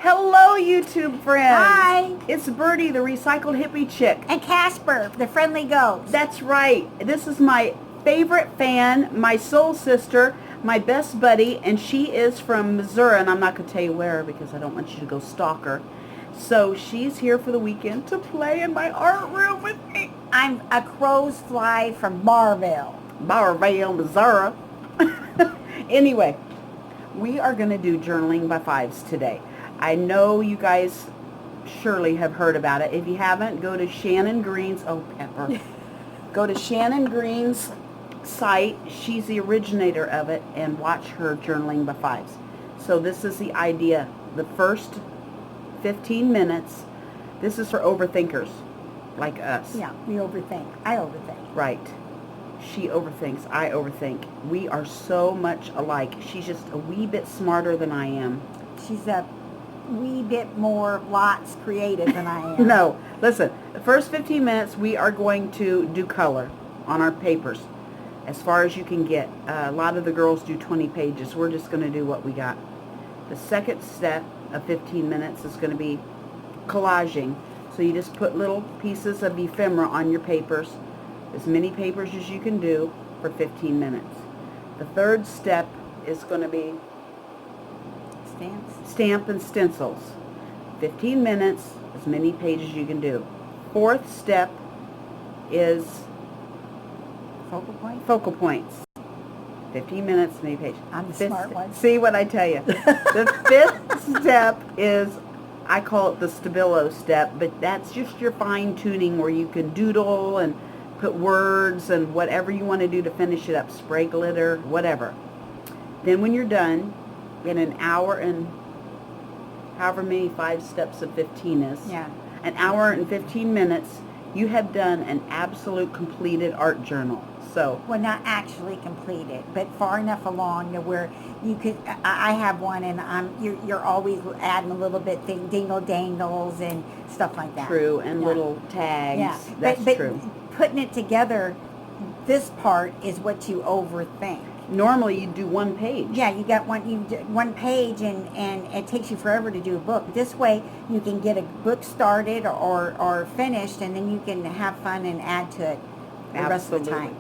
Hello, YouTube friends. Hi. It's Birdie, the recycled hippie chick. And Casper, the friendly ghost. That's right. This is my favorite fan, my soul sister, my best buddy, and she is from Missouri, and I'm not going to tell you where because I don't want you to go stalk her. So she's here for the weekend to play in my art room with me. I'm a crow's fly from Barville, Missouri. Anyway, we are going to do journaling by 5's today. I know you guys surely have heard about it. If you haven't, go to Shannon Greens. Oh, Pepper. Go to Shannon Greens' site. She's the originator of it, and watch her journaling by 5's. So this is the idea. The first 15 minutes, this is for overthinkers like us. Yeah, we overthink. I overthink. Right. She overthinks. I overthink. We are so much alike. She's just a wee bit smarter than I am. She's a wee bit more lots creative than I am. No. Listen, the first 15 minutes we are going to do color on our papers as far as you can get. A lot of the girls do 20 pages. We're just going to do what we got. The second step of 15 minutes is going to be collaging. So you just put little pieces of ephemera on your papers, as many papers as you can do for 15 minutes. The third step is going to be stamp and stencils. 15 minutes, as many pages you can do. Fourth step is focal points. 15 minutes, many pages. I'm the smart one. See what I tell you. The fifth step is, I call it the stabilo step, but that's just your fine tuning where you can doodle and put words and whatever you want to do to finish it up, spray glitter, whatever. Then when you're done, in an hour and however many 5 steps of 15 is, yeah, an hour and 15 minutes, you have done an absolute completed art journal. So, well, not actually completed, but far enough along to where you could. I have one, and you're always adding a little bit dingle dangles and stuff like that. True, and yeah. little tags. Yeah, That's but true. Putting it together, this part is what you overthink. Normally you do one page. Yeah, you got one page, and it takes you forever to do a book. This way, you can get a book started or finished, and then you can have fun and add to it the rest of the time.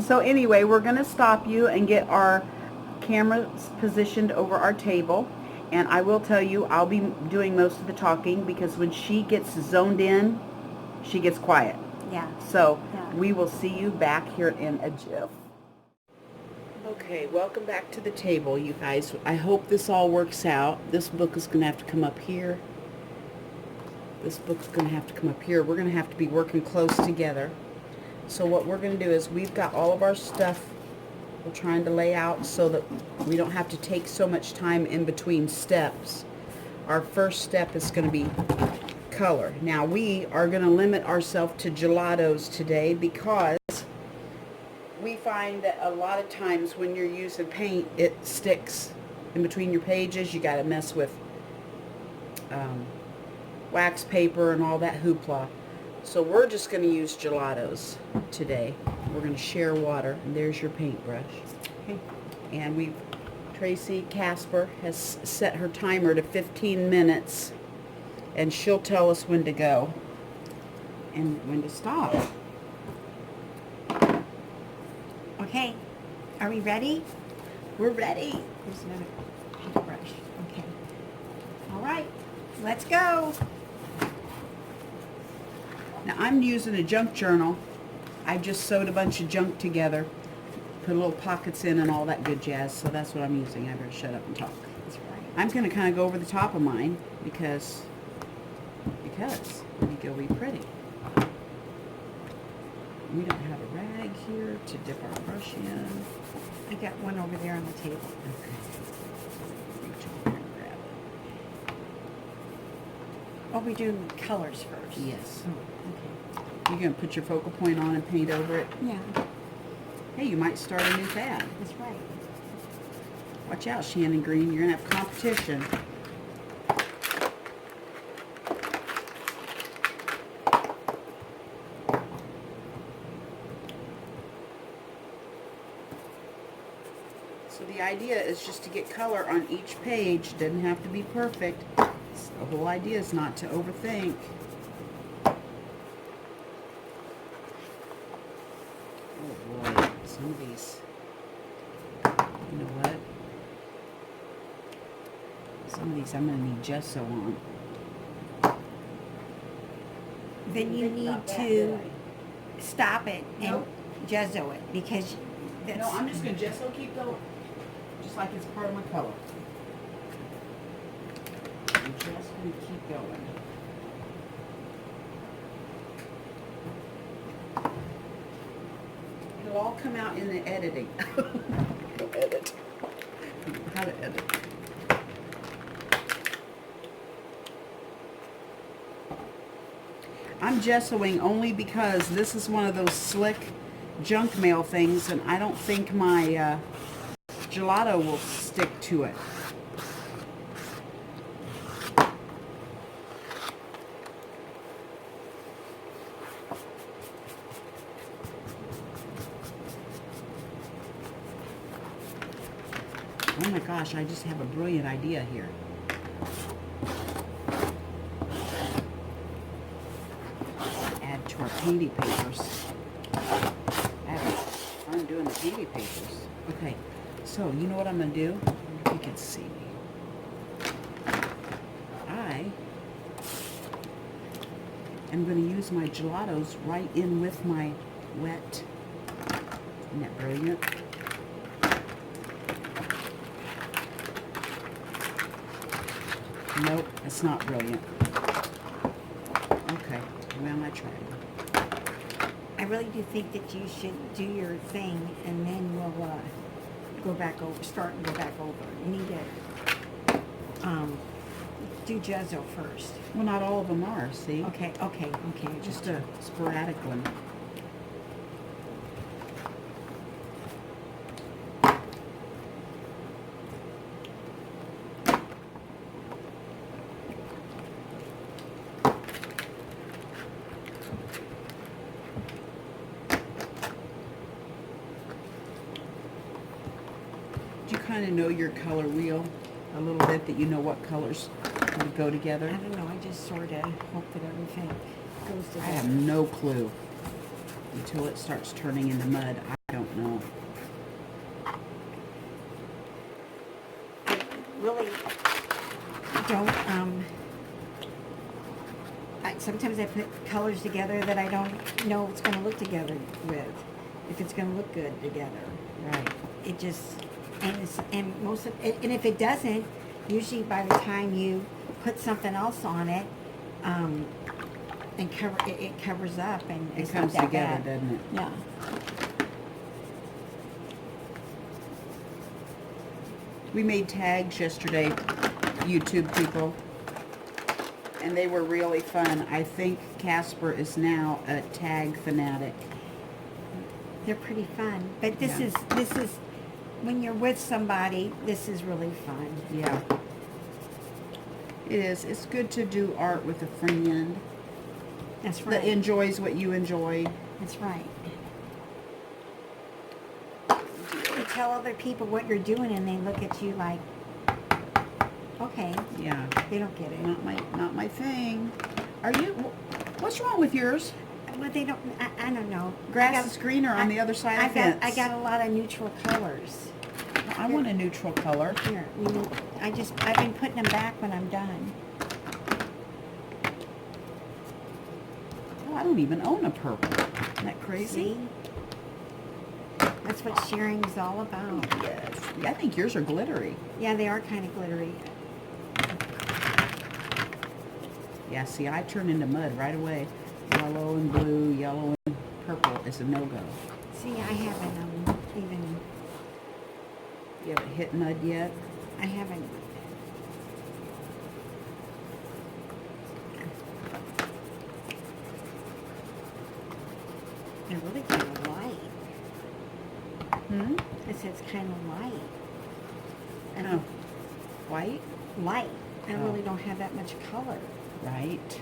So anyway, we're going to stop you and get our cameras positioned over our table. And I will tell you, I'll be doing most of the talking because when she gets zoned in, she gets quiet. Yeah. So yeah. We will see you back here in a jiff. Okay, welcome back to the table, you guys. I hope this all works out. This book is going to have to come up here. This book's going to have to come up here. We're going to have to be working close together. So what we're going to do is we've got all of our stuff we're trying to lay out so that we don't have to take so much time in between steps. Our first step is going to be color. Now we are going to limit ourselves to gelatos today because we find that a lot of times when you're using paint, it sticks in between your pages. You got to mess with wax paper and all that hoopla. So we're just going to use gelatos today. We're going to share water. And there's your paintbrush. Okay. And Tracy Casper has set her timer to 15 minutes. And she'll tell us when to go and when to stop. Okay. Are we ready? We're ready. There's another paintbrush. Okay. All right. Let's go. Now I'm using a junk journal. I just sewed a bunch of junk together, put little pockets in and all that good jazz, so that's what I'm using. I better shut up and talk. That's right. I'm going to kind of go over the top of mine because let me go pretty. We don't have a rag here to dip our brush in. I got one over there on the table. Okay. Reach over and grab it. Oh, we do colors first. Yes. Oh, okay. You're going to put your focal point on and paint over it? Yeah. Hey, you might start a new fad. That's right. Watch out, Shannon Green. You're going to have competition. So the idea is just to get color on each page. Doesn't have to be perfect. The whole idea is not to overthink. Oh boy, some of these, you know what? Some of these I'm going to need gesso on. Then you need to stop it and Nope. gesso it because that's... No, I'm just going to gesso keep going. Just like it's part of my color. I'm just going to keep going. It'll all come out in the editing. Go edit. How to edit. I'm gessoing only because this is one of those slick junk mail things, and I don't think my gelato will stick to it. Oh my gosh, I just have a brilliant idea here. Add to our painty papers. I have fun doing the painty papers. Okay, so you know what I'm going to do? I wonder if you can see me. I am going to use my gelatos right in with my wet. Isn't that brilliant? Nope, it's not brilliant. Okay, well, I tried. I really do think that you should do your thing and then we'll go back over, start and go back over. You need to do gesso first. Well, not all of them are, see? Okay. Just a sporadic one. Do you kind of know your color wheel a little bit, that you know what colors would go I together? don't know, I just sort of hope that everything goes I together. have no clue. Until it starts turning into mud, I don't know. I really don't, sometimes I put colors together that I don't know it's going to look together with, if it's going to look good together. Right. It just, and if it doesn't, usually by the time you put something else on it, and cover it covers up and It it's comes not that together, bad. doesn't it? Yeah. We made tags yesterday, YouTube people, and they were really fun. I think Casper is now a tag fanatic. They're pretty fun, but this Yeah. is when you're with somebody, this is really fun. Yeah. It is. It's good to do art with a friend That's that right. enjoys what you enjoy. That's right. You tell other people what you're doing, and they look at you like, okay, Yeah. they don't get it. Not my thing. Are you? What's wrong with yours? Well, they don't. I don't know. Grass is greener on the other side of the fence. I got a lot of neutral colors. I want a neutral color. Here, I've been putting them back when I'm done. Oh, I don't even own a purple. Isn't that crazy? See? That's what sharing is all about. Yes. I think yours are glittery. Yeah, they are kind of glittery. Yeah, see, I turn into mud right away. Yellow and blue, yellow and purple is a no-go. See, I haven't even. You haven't hit mud yet? I haven't. They're really kind of light. Hmm? I said it's kind of light. I Oh. don't- White? Light. I Oh. really don't have that much color. Right.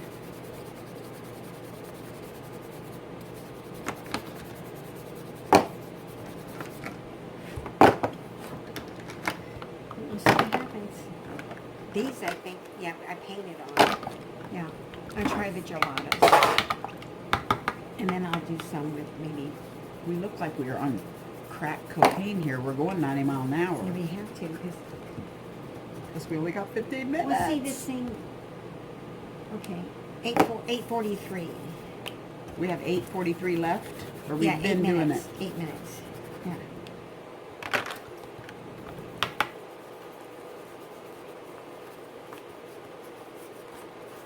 We'll see what happens. These, I think, yeah, I painted on. Yeah, I'll try the gelatos. And then I'll do some with maybe, We look like we are on crack cocaine here. We're going 90 miles an hour. we have to, Because we only got 15 minutes. we'll see this thing, okay, 8:43. We have 8:43 left? Or we've Yeah, been 8 doing minutes, it? 8 minutes, yeah.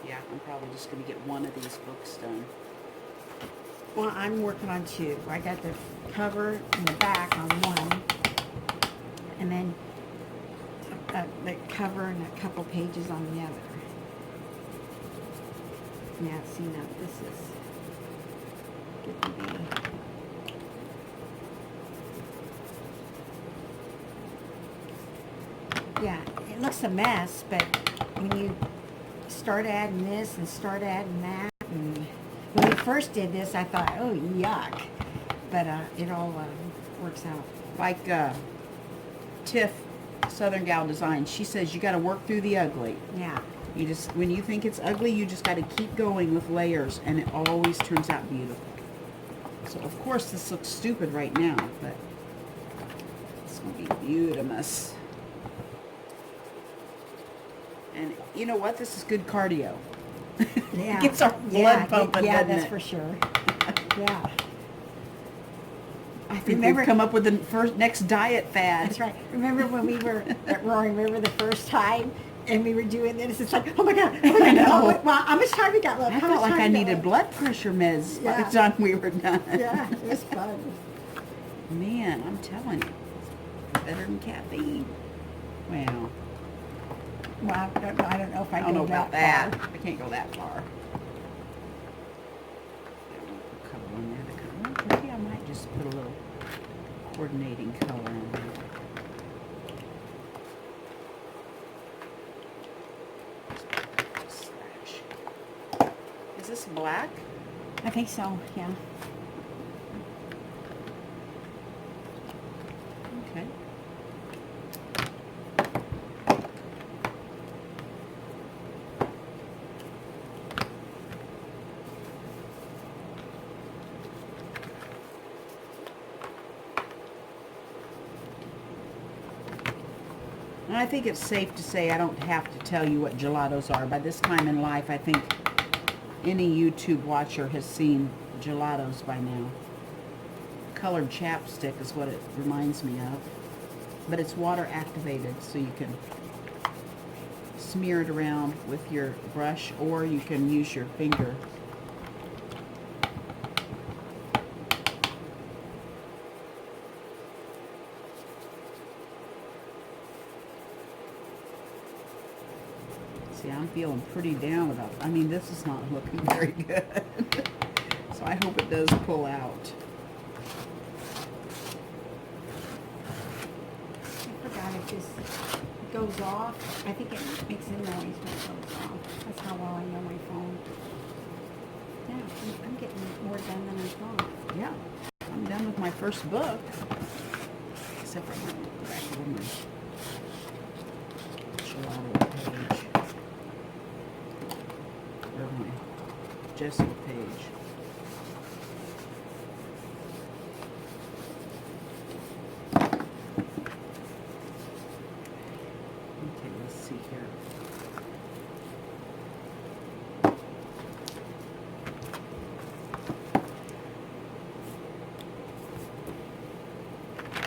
Yeah, I'm probably just going to get one of these books done. Well, I'm working on 2. I got the cover and the back on one, and then the cover and a couple pages on the other. Yeah, see now this is getting to be. Yeah, it looks a mess, but when you start adding this and start adding that, and when we first did this, I thought, oh, yuck. But it all works out. Like Tiff, Southern Gal Design, she says you got to work through the ugly. Yeah. You just, when you think it's ugly, you just got to keep going with layers, and it always turns out beautiful. So, of course, this looks stupid right now, but it's going to be beautimous. And you know what? This is good cardio. Yeah. Gets our blood pumping, Yeah, doesn't that's it? for sure. Yeah. I think Remember- we've come up with the next diet fad. That's right. Remember when we were at Rory, remember the first time? And we were doing this. It's like, oh my God. I know. Oh, well, how much time we got left? I How felt much like time I we got needed left? blood pressure meds by Yeah. the time we were done. Yeah, it was fun. Man, I'm telling you, it's better than caffeine. Wow. Well, I don't know if I I don't know go about that that. far. I can't go that far. Color on there. The color. Maybe I might just put a little coordinating color on there. Slash. Is this black? I think so, yeah. Okay. And I think it's safe to say I don't have to tell you what gelatos are. By this time in life, I think any YouTube watcher has seen gelatos by now. Colored chapstick is what it reminds me of. But it's water activated, so you can smear it around with your brush, or you can use your finger. See, I'm feeling pretty down about it. I mean, this is not looking very good. So I hope it does pull out. I forgot if this goes off. I think it makes a noise when it goes off. That's how well I know my phone. Yeah, I'm getting more done than I thought. Yeah, I'm done with my first book. Except for my back woman. Gelato page. Or my Jessica page. Okay, let's see here.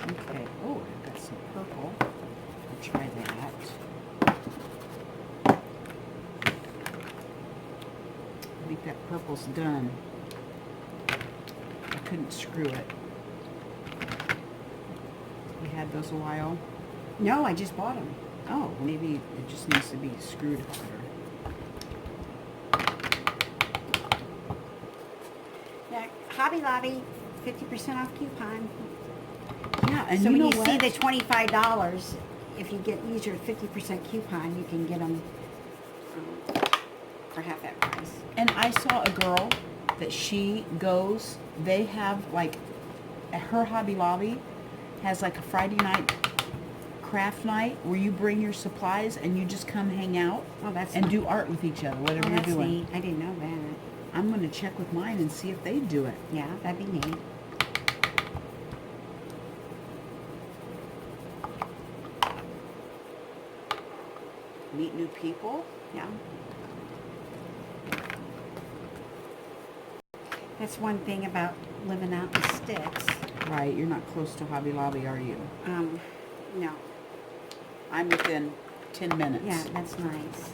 Okay, oh, I've got some purple. I'll try that. I think that purple's done. I couldn't screw it. You had those a while? No, I just bought them. Oh, maybe it just needs to be screwed harder. Yeah, Hobby Lobby, 50% off coupon. Yeah, and So you when know you what? see the $25, if you use your 50% coupon, you can get them for half that price. And I saw a girl that she goes, they have like, her Hobby Lobby has like a Friday night craft night where you bring your supplies and you just come hang out Oh, that's and do art with each other, whatever you're that's doing. neat. I didn't know that. I'm going to check with mine and see if they do it. Yeah, that'd be neat. Meet new people. Yeah. That's one thing about living out in the sticks. Right, you're not close to Hobby Lobby, are you? No. I'm within 10 minutes. Yeah, that's nice.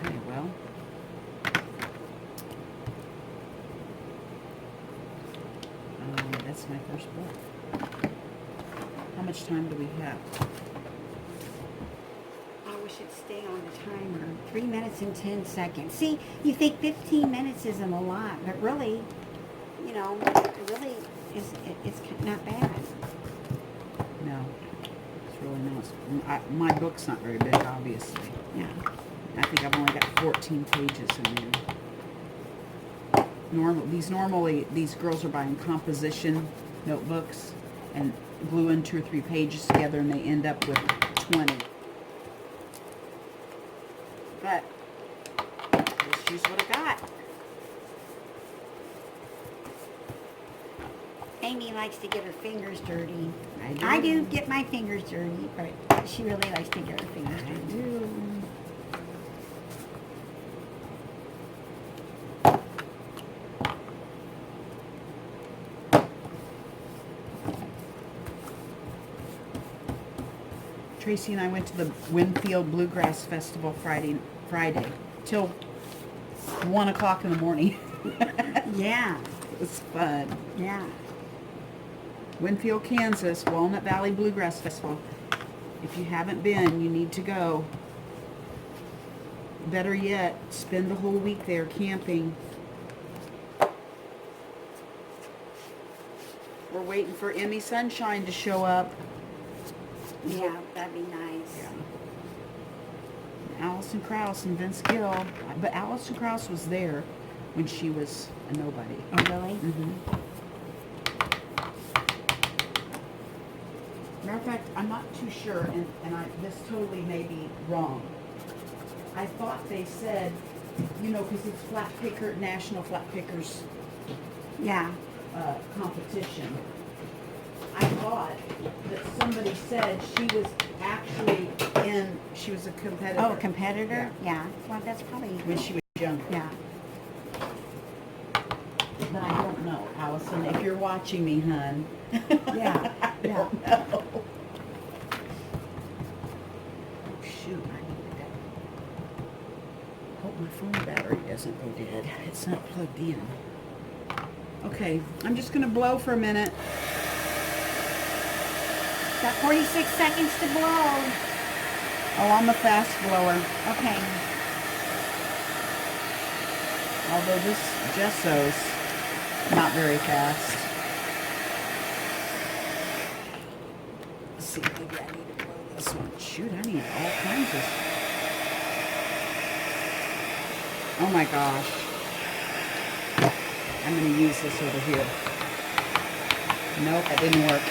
Okay, well. That's my first book. How much time do we have? I wish it'd stay on the timer. 3 minutes and 10 seconds. See, you think 15 minutes isn't a lot, but really, you know, it really is. It's not bad. No, it's really not. My book's not very big, obviously. Yeah. I think I've only got 14 pages in there. Normally these girls are buying composition notebooks and gluing 2 or 3 pages together, and they end up with 20. But let's use what I got. Amy likes to get her fingers dirty. I do. I do get my fingers dirty, but she really likes to get her fingers I dirty. do. Tracy and I went to the Winfield Bluegrass Festival Friday till 1 o'clock in the morning. Yeah. It was fun. Yeah. Winfield, Kansas, Walnut Valley Bluegrass Festival. If you haven't been, you need to go. Better yet, spend the whole week there camping. We're waiting for Emmy Sunshine to show up. Yeah, that'd be nice. Yeah. Allison Krauss and Vince Gill. But Allison Krauss was there when she was a nobody. Oh, really? Mm-hmm. Matter of fact, I'm not too sure, and this totally may be wrong. I thought they said, you know, because it's National Flat Pickers Yeah. competition. I thought that somebody said she was actually she was a competitor. Oh, a competitor? Yeah. Well, that's probably... When she was younger. Yeah. But I don't know, Allison, if you're watching me, hun. Yeah. I don't know. Oh, shoot, I need to hope my phone battery doesn't go dead. It's not plugged in. Okay, I'm just going to blow for a minute. Got 46 seconds to blow. Oh, I'm a fast blower. Okay. Although this gesso's not very fast. Let's see, maybe I need to blow this one. Shoot, I need all kinds of... Oh my gosh. I'm going to use this over here. Nope, that didn't work.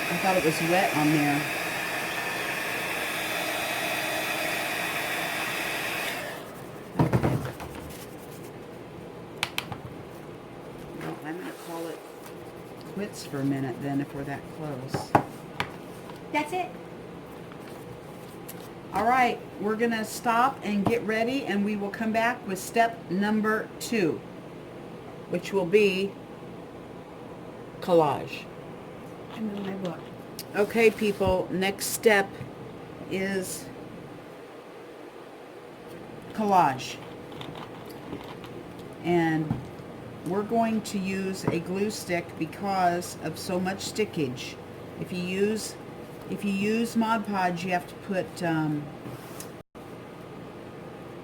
I thought it was wet on there. Okay. Well, I'm going to call it quits for a minute then if we're that close. That's it. All right, we're going to stop and get ready, and we will come back with step number 2, which will be collage. I'm in my book. Okay, people, next step is collage. And we're going to use a glue stick because of so much stickage. If you use Mod Podge, you have to put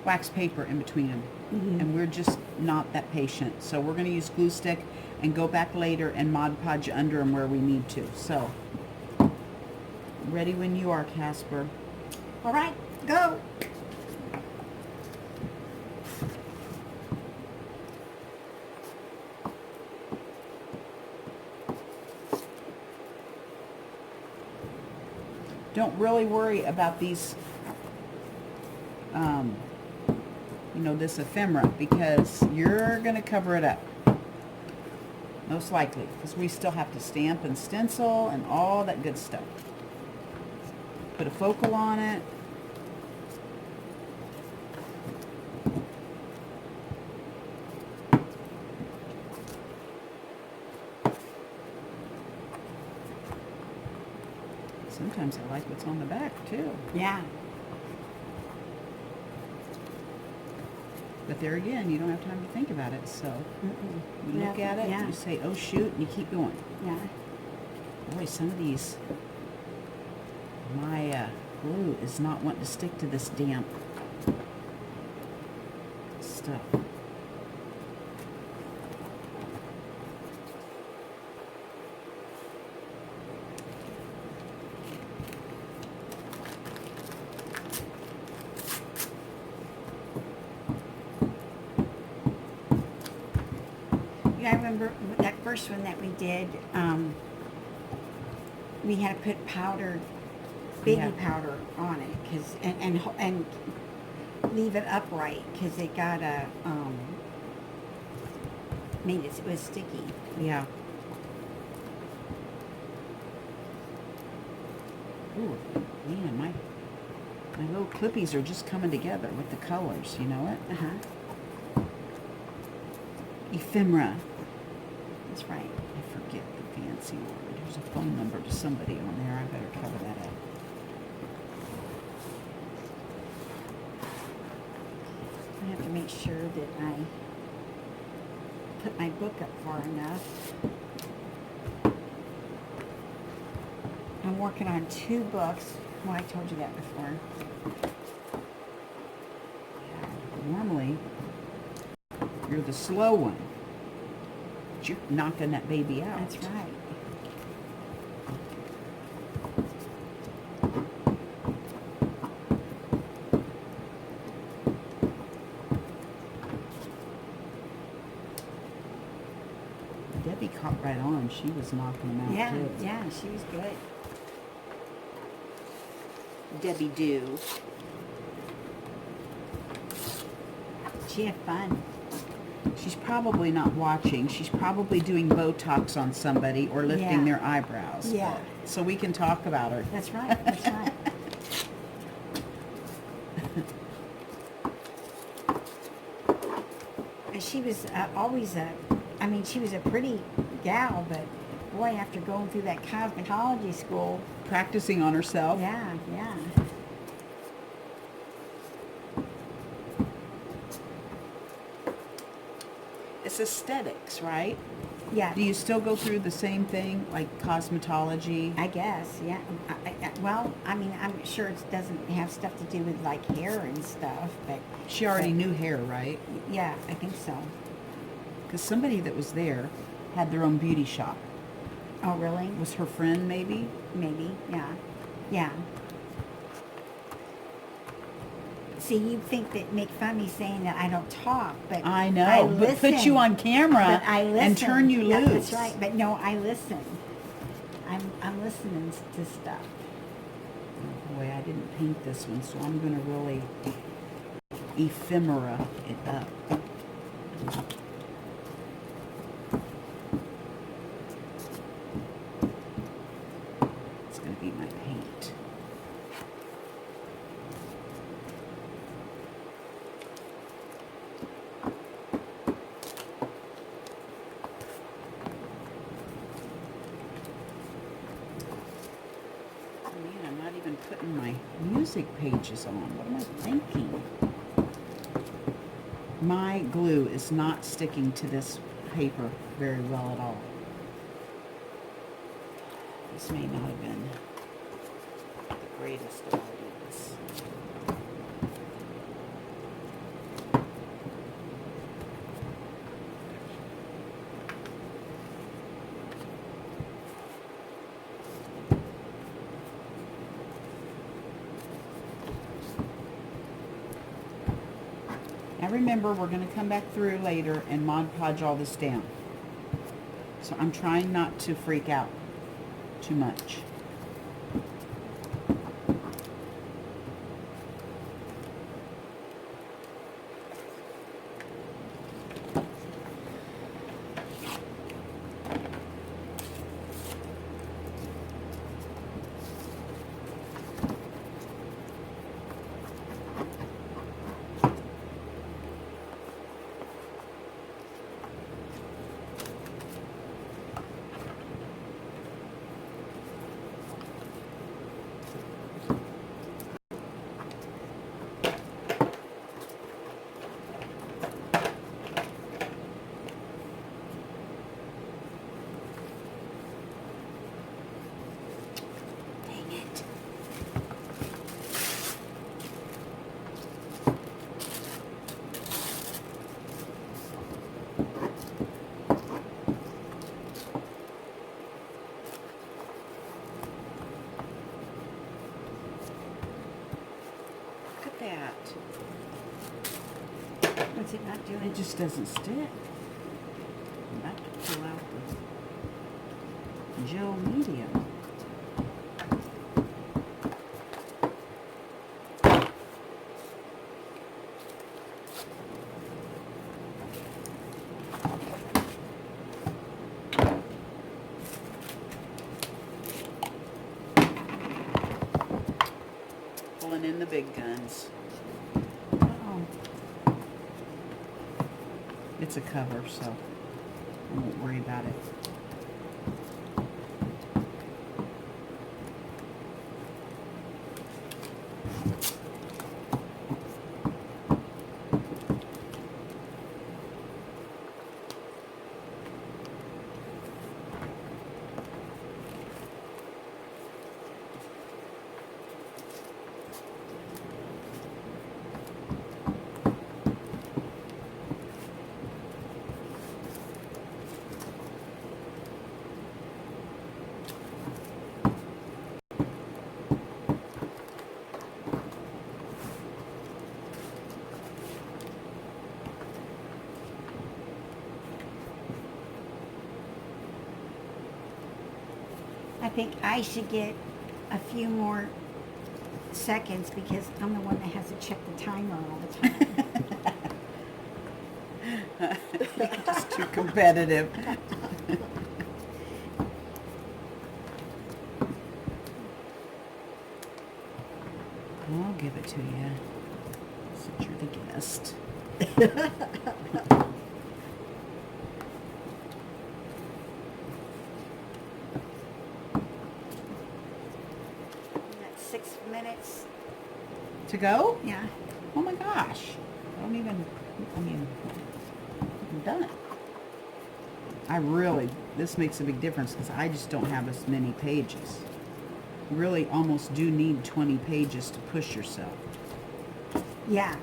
wax paper in between them. Mm-hmm. And we're just not that patient. So we're going to use glue stick and go back later and Mod Podge under them where we need to. So, ready when you are, Casper. All right, go. don't really worry about these, this ephemera, because you're going to cover it up. Most likely, because we still have to stamp and stencil and all that good stuff. Put a focal on it. Sometimes I like what's on the back too. Yeah. But there again, you don't have time to think about it, so you look at it, yeah. you say, oh shoot, and you keep going. Yeah. Boy, some of these, my glue is not wanting to stick to this damp stuff. Yeah, I remember that first one that we did. We had to put baby powder on it, cause and leave it upright, cause it got made it was sticky. Yeah. Ooh, man, my little clippies are just coming together with the colors. You know it? Ephemera. That's right. I forget the fancy word. There's a phone number to somebody on there. I better cover that up. I have to make sure that I put my book up far enough. I'm working on 2 books. Well, I told you that before. Normally, you're the slow one. But you're knocking that baby out. That's right. Debbie caught right on. She was knocking them out Yeah, too. yeah, she was good. Debbie do. She had fun. She's probably not watching. She's probably doing Botox on somebody or lifting Yeah. their eyebrows. Yeah. So we can talk about her. That's right. That's right. And she was always she was a pretty gal, but boy, after going through that cosmetology school, Practicing on herself. yeah. It's aesthetics, right? Yeah. Do you still go through the same thing, like cosmetology? I guess, yeah. I'm sure it doesn't have stuff to do with like hair and stuff, but She already knew hair, right? yeah, I think so. Because somebody that was there had their own beauty shop. Oh, really? Was her friend, maybe? Maybe, yeah. Yeah. See, you think that make fun of me saying that I don't talk, but I know, I but put listen. you on camera But I listen. and turn you Yeah, loose. that's right. But no, I listen. I'm listening to stuff. Oh, boy, I didn't paint this one, so I'm going to really ephemera it up. It's going to be my paint. Man, I'm not even putting my music pages on. What am I thinking? My glue is not sticking to this paper very well at all. This may not have been the greatest of ideas. Now remember, we're going to come back through later and Mod Podge all this down. So I'm trying not to freak out too much. What's it not doing? It just doesn't stick. I'm about to pull out the gel medium. Pulling in the big guns. Oh. It's a cover, so I won't worry about it. I think I should get a few more seconds because I'm the one that has to check the timer all the time. Just too competitive. I'll give it to you, since you're the guest. That's 6 minutes. To go? Yeah. Oh my gosh. I'm done. This makes a big difference because I just don't have as many pages. You really almost do need 20 pages to push yourself. Yeah.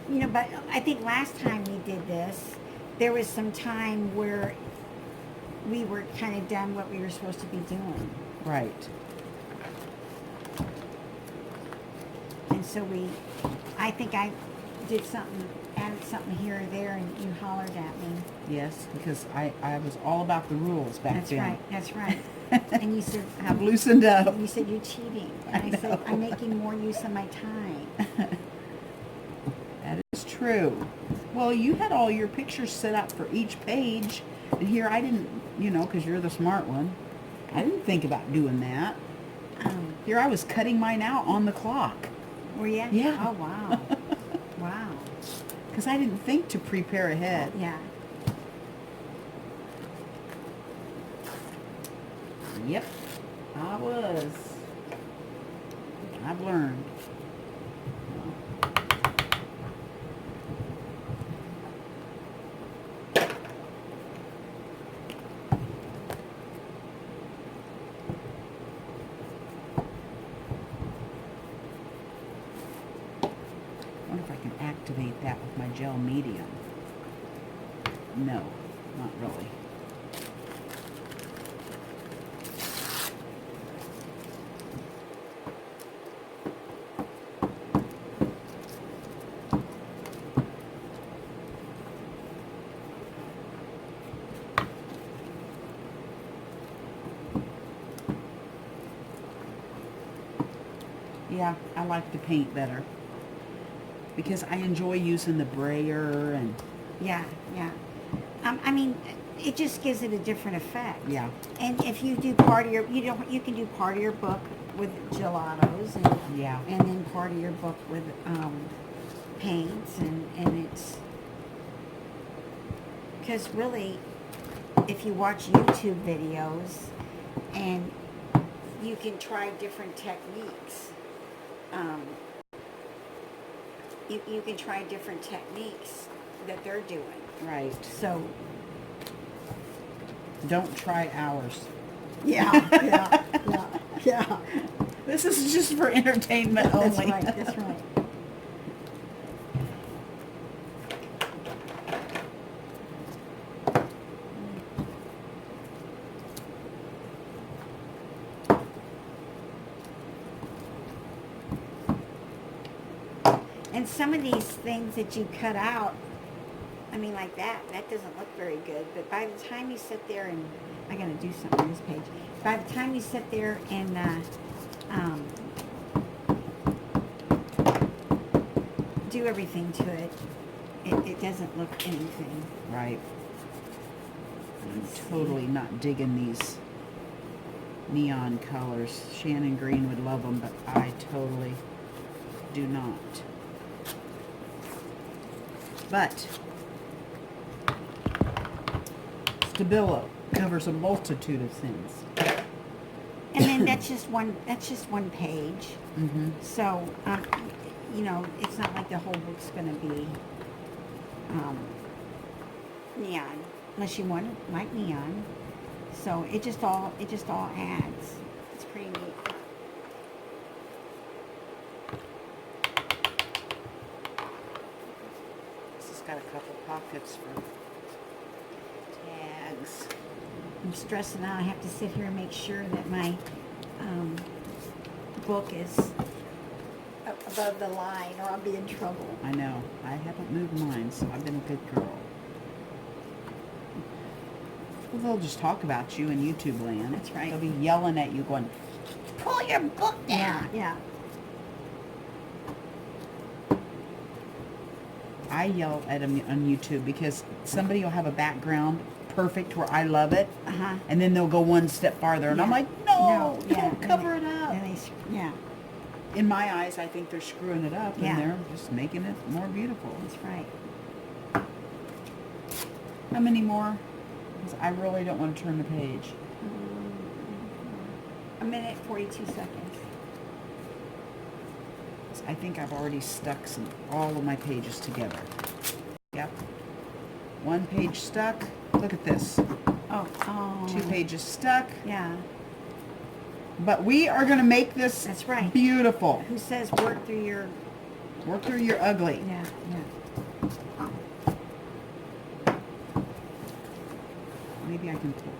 You know, but I think last time we did this, there was some time where we were kind of done what we were supposed to be doing. Right. And so I think I did something, added something here or there, and you hollered at me. Yes, because I was all about the rules back then. That's right. And you said, I've loosened up. you said, you're cheating. And I said, I'm making more use of my time. That is true. Well, you had all your pictures set up for each page, and here I didn't, because you're the smart one. I didn't think about doing that. Here I was cutting mine out on the clock. Were you? Yeah. Oh, wow. Wow. Because I didn't think to prepare ahead. Yeah. Yep, I was. I've learned. I wonder if I can activate that with my gel medium. No, not really. Yeah, I like the paint better because I enjoy using the brayer and Yeah, yeah. I mean, it just gives it a different effect. yeah, And if you do part of your, you can do part of your book with gelatos, and yeah, and then part of your book with paints, and it's because really, if you watch YouTube videos, and you can try different techniques. You can try different techniques that they're doing. right. So Don't try ours. Yeah. This is just for entertainment That's only. right, that's right. And some of these things that you cut out, I mean, like that doesn't look very good. But by the time you sit there and, I gotta do something on this page. By the time you sit there and do everything to it, it doesn't look anything. Right. I'm totally not digging these neon colors. Shannon Green would love them, but I totally do not. But Stabilo covers a multitude of things. And then that's just one page. Mm-hmm. So, you know, it's not like the whole book's going to be neon, unless you want it like neon. So it just all adds. It's pretty neat. This has got a couple pockets for tags. I'm stressing out. I have to sit here and make sure that my book is above the line, or I'll be in trouble. I know. I haven't moved mine, so I've been a good girl. Well, they'll just talk about you in YouTube land. That's right. They'll be yelling at you going, pull your book down. Yeah. I yell at them on YouTube because somebody will have a background perfect where I love it, and then they'll go one step farther, and I'm like, no, don't cover it up. Yeah. In my eyes, I think they're screwing it up, Yeah. and they're just making it more beautiful. That's right. How many more? 'Cause I really don't want to turn the page. A minute, 42 seconds. I think I've already stuck all of my pages together. Yep. One page stuck. Look at this. Oh. 2 pages stuck. Yeah. But we are going to make this That's right. beautiful. Who says work through your... Work through your ugly. Yeah. Maybe I can pull.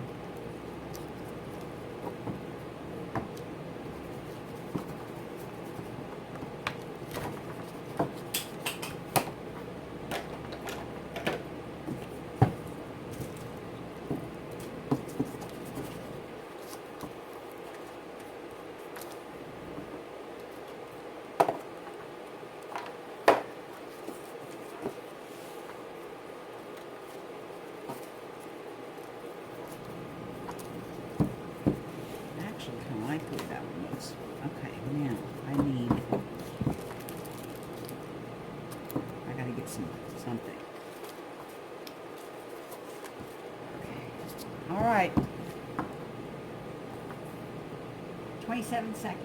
27 seconds.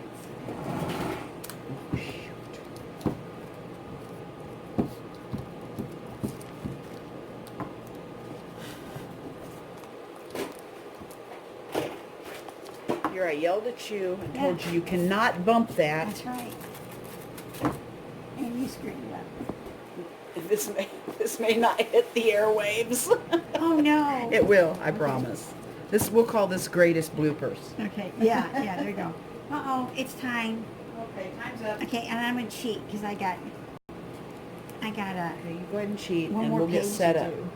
Oh, shoot. Here, I yelled at you and told you cannot bump that. That's right. And you screwed it up. This may not hit the airwaves. Oh no. It will, I promise. We'll call this greatest bloopers. Okay. Yeah, there you go. Uh-oh, it's time. Okay, time's up. Okay, and I'm gonna cheat because I got Okay, you go ahead and cheat, one and more we'll get page set to up. do.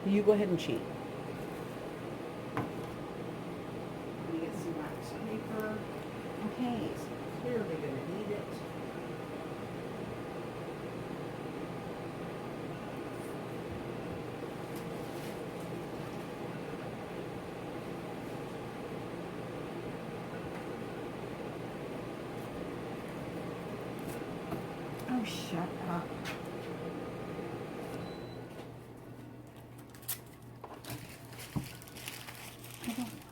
Okay. You go ahead and cheat. Let me get some wax paper. Okay. It's clearly gonna need it. Oh, shut up.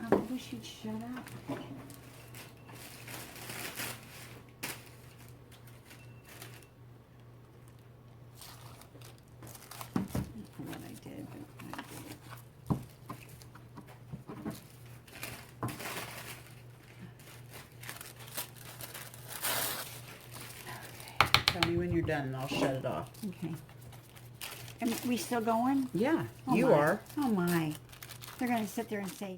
I wish you'd shut up. What I did, but I did it. Tell me when you're done and I'll shut it off. Okay. And we still going? Yeah, Oh you my. are. Oh my. They're going to sit there and say,